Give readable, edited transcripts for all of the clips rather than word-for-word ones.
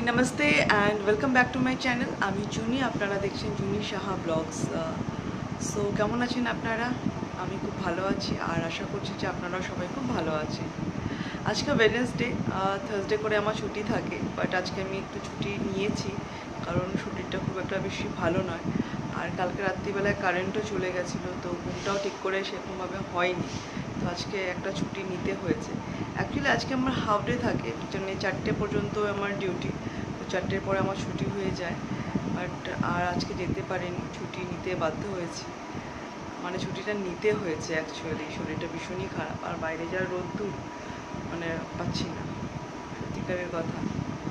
नमस्ते and welcome back to my channel आमी जूनी आपनारा देखছেন জুনি সাহা ব্লগস। সো কেমন আছেন আপনারা? আমি খুব ভালো আছি আর আশা করছি যে আপনারা সবাই খুব ভালো আছেন। আজকে ওয়েডনেসডে, থার্সডে করে আমার ছুটি থাকে, বাট আজকে আমি একটু ছুটি নিয়েছি কারণ ছুটিটা খুব একটা বেশি ভালো নয়। আর কালকে রাত্রিবেলায় কারেন্টও চলে গেছিলো, তো ঘুমটাও ঠিক করে সেরকমভাবে হয়নি, তো আজকে একটা ছুটি নিতে হয়েছে। অ্যাকচুয়ালি আজকে আমার হাফ ডে থাকে, মানে 4টে পর্যন্ত আমার ডিউটি, তো 4টের পরে আমার ছুটি হয়ে যায়। বাট আর আজকে যেতে পারিনি, ছুটি নিতে বাধ্য হয়েছি, মানে ছুটিটা নিতে হয়েছে। অ্যাকচুয়ালি শরীরটা ভীষণই খারাপ, আর বাইরে যা রোদ্দুর, মানে পাচ্ছি না, সত্যিকারের কথা।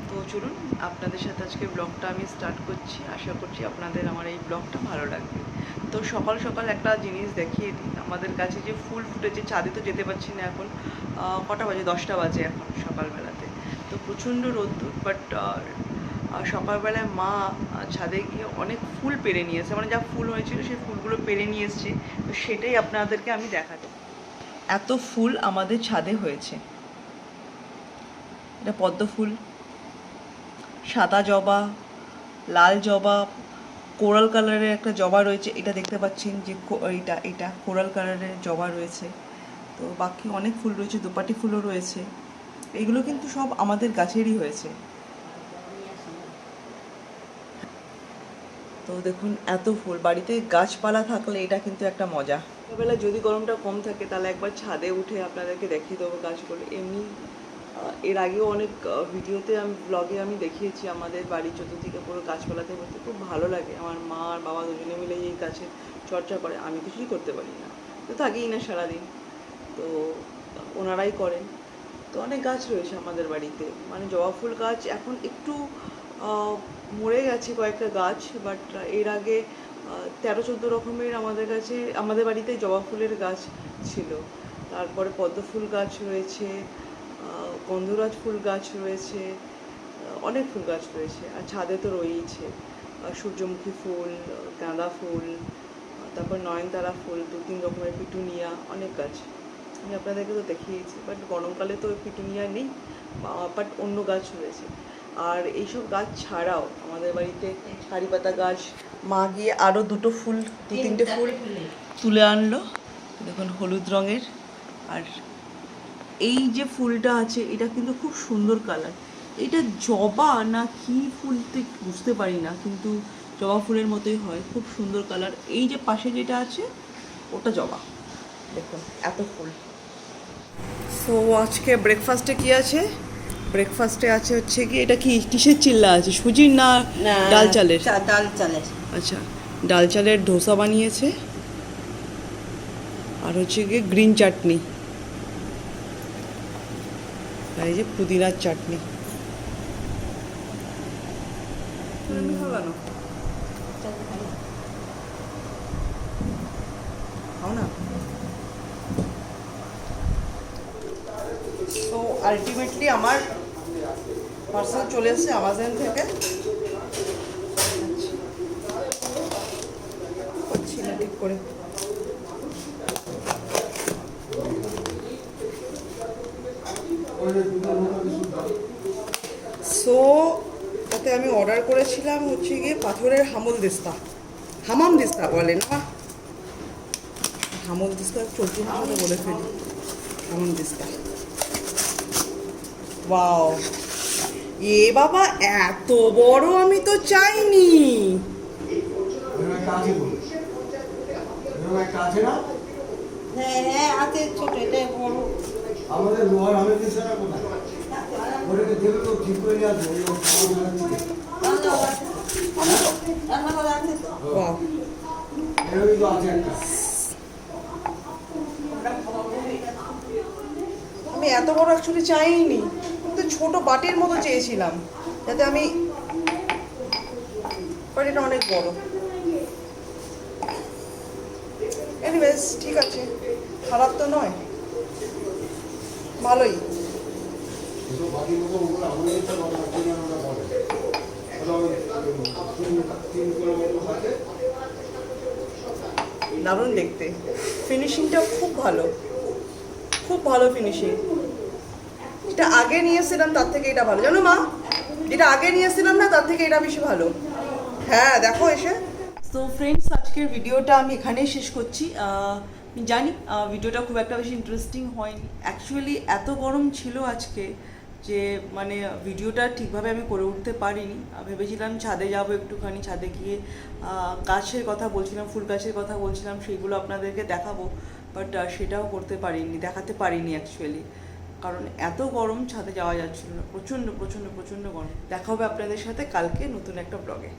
তো চলুন আপনাদের সাথে আজকে ব্লগটা আমি স্টার্ট করছি। আশা করছি আপনাদের আমার এই ব্লগটা ভালো লাগবে। তো সকাল সকাল একটা জিনিস দেখিয়ে দিই, আমাদের কাছে যে ফুল ফুটেছে, ছাদে তো যেতে পারছি না এখন, কটা বাজে, 10টা বাজে এখন সকালবেলাতে, তো প্রচণ্ড রোদ্দুর। বাট সকালবেলায় মা ছাদে গিয়ে অনেক ফুল পেড়ে নিয়ে এসেছে, মানে যা ফুল হয়েছিল সেই ফুলগুলো পেড়ে নিয়ে এসছে, তো সেটাই আপনাদেরকে আমি দেখাতে। এত ফুল আমাদের ছাদে হয়েছে। এটা পদ্ম ফুল, সাদা জবা, লাল জবা, কোরাল কালারের একটা জবা রয়েছে, এটা দেখতে পাচ্ছেন যে এটা কোরাল কালারের জবা রয়েছে। তো বাকি অনেক ফুল রয়েছে, দোপাটি ফুলও রয়েছে। এগুলো কিন্তু সব আমাদের গাছেরই হয়েছে। তো দেখুন এত ফুল, বাড়িতে গাছপালা থাকলে এটা কিন্তু একটা মজা। সকালবেলা যদি গরমটা কম থাকে তাহলে একবার ছাদে উঠে আপনাদেরকে দেখিয়ে দেবো গাছগুলো। এমনি এর আগেও অনেক ভিডিওতে ব্লগে আমি দেখিয়েছি আমাদের বাড়ির চতুর্দিকে পুরো গাছপালাতে ভর্তি, খুব ভালো লাগে। আমার মা আর বাবা দুজনে মিলে এই গাছের চর্চা করে, আমি কিছুই করতে পারি না, তো থাকেই না সারাদিন, তো ওনারাই করেন। তো অনেক গাছ রয়েছে আমাদের বাড়িতে, মানে জবা ফুল গাছ এখন একটু মরে গেছে কয়েকটা গাছ, বাট এর আগে 13-14 রকমের আমাদের কাছে, আমাদের বাড়িতে জবা ফুলের গাছ ছিল। তারপরে পদ্ম ফুল গাছ রয়েছে, গন্ধরাজ ফুল গাছ রয়েছে, অনেক ফুল গাছ রয়েছে। আর ছাদে তো রয়েইছে সূর্যমুখী ফুল, গাঁদা ফুল, তারপর নয়নতারা ফুল, 2-3 রকমের পিটুনিয়া, অনেক গাছ আমি আপনাদেরকে তো দেখিয়েছি। বাট গরমকালে তো পিটুনিয়া নেই, বাট অন্য গাছ রয়েছে। আর এইসব গাছ ছাড়াও আমাদের বাড়িতে কারি পাতা গাছ, মা গিয়ে আরও 2-3টে ফুল তুলে আনলো, দেখুন হলুদ রঙের। আর এই যে ফুলটা আছে এটা কিন্তু খুব সুন্দর কালার, এটা জবা না কি ফুল ঠিক বুঝতে পারি না, কিন্তু জবা ফুলের মতোই হয়, খুব সুন্দর কালার। এই যে পাশে যেটা আছে ওটা জবা, দেখুন এত ফুল। সো আজকে ব্রেকফাস্টে কি আছে? ব্রেকফাস্টে আছে হচ্ছে কি, এটা কি কিসের চিল্লা আছে, সুজির না ডাল চালের? ডাল চালের। আচ্ছা, ডাল চালের ধোসা বানিয়েছে, আর হচ্ছে গিয়ে গ্রিন চাটনি, আর এই যে পুদিনার চাটনি। খাও না। তো আলটিমেটলি আমার পার্সেল চলে এসেছে অ্যামাজন থেকে। করছি না ঠিক করে। সো তাতে আমি অর্ডার করেছিলাম হচ্ছে গিয়ে পাথরের হামাম দিস্তা বলে না, হামল দিস্তা চলতি ভাষাতে বলে ফেলি, হামাম দিস্তা। ওয়াও, এ বাবা এত বড় আমি তো চাইনি। হ্যাঁ হ্যাঁ আছে, ছোট, এটা বড়। আমাদের লোহার হামের দিশাটা কোথায়? ওটাকে দেখে তো ঠিক করে নিয়ে আসবো। ওয়াও, এরকমই তো আছে একটা। আমি এত বড় অ্যাকচুয়ালি চাইনি, কিন্তু ছোট বাটির মতো চেয়েছিলাম যাতে আমি, বাট এটা অনেক বড়। এনিওয়েজ ঠিক আছে, খারাপ তো নয়, ভালোই। দারুণ দেখতে, ফিনিশিংটা খুব ভালো, খুব ভালো ফিনিশিং। যেটা আগে নিয়ে এসেছিলাম তার থেকে এটা ভালো, জানো মা? যেটা আগে নিয়েছিলাম না তার থেকে এটা বেশি ভালো। হ্যাঁ দেখো এসে। তো ফ্রেন্ডস, আজকের ভিডিওটা আমি এখানেই শেষ করছি। আমি জানি ভিডিওটা খুব একটা বেশি ইন্টারেস্টিং হয়নি। অ্যাকচুয়ালি এত গরম ছিল আজকে যে মানে ভিডিওটা ঠিকভাবে আমি করে উঠতে পারিনি। ভেবেছিলাম ছাদে যাব, একটুখানি ছাদে গিয়ে গাছের কথা বলছিলাম, ফুল গাছের কথা বলছিলাম, সেইগুলো আপনাদেরকে দেখাবো, বাট সেটাও করতে পারিনি, দেখাতে পারিনি অ্যাকচুয়ালি, কারণ এত গরম ছাদে যাওয়া যাচ্ছিল না। প্রচণ্ড প্রচণ্ড প্রচণ্ড গরম। দেখা হবে আপনাদের সাথে কালকে নতুন একটা ব্লগে।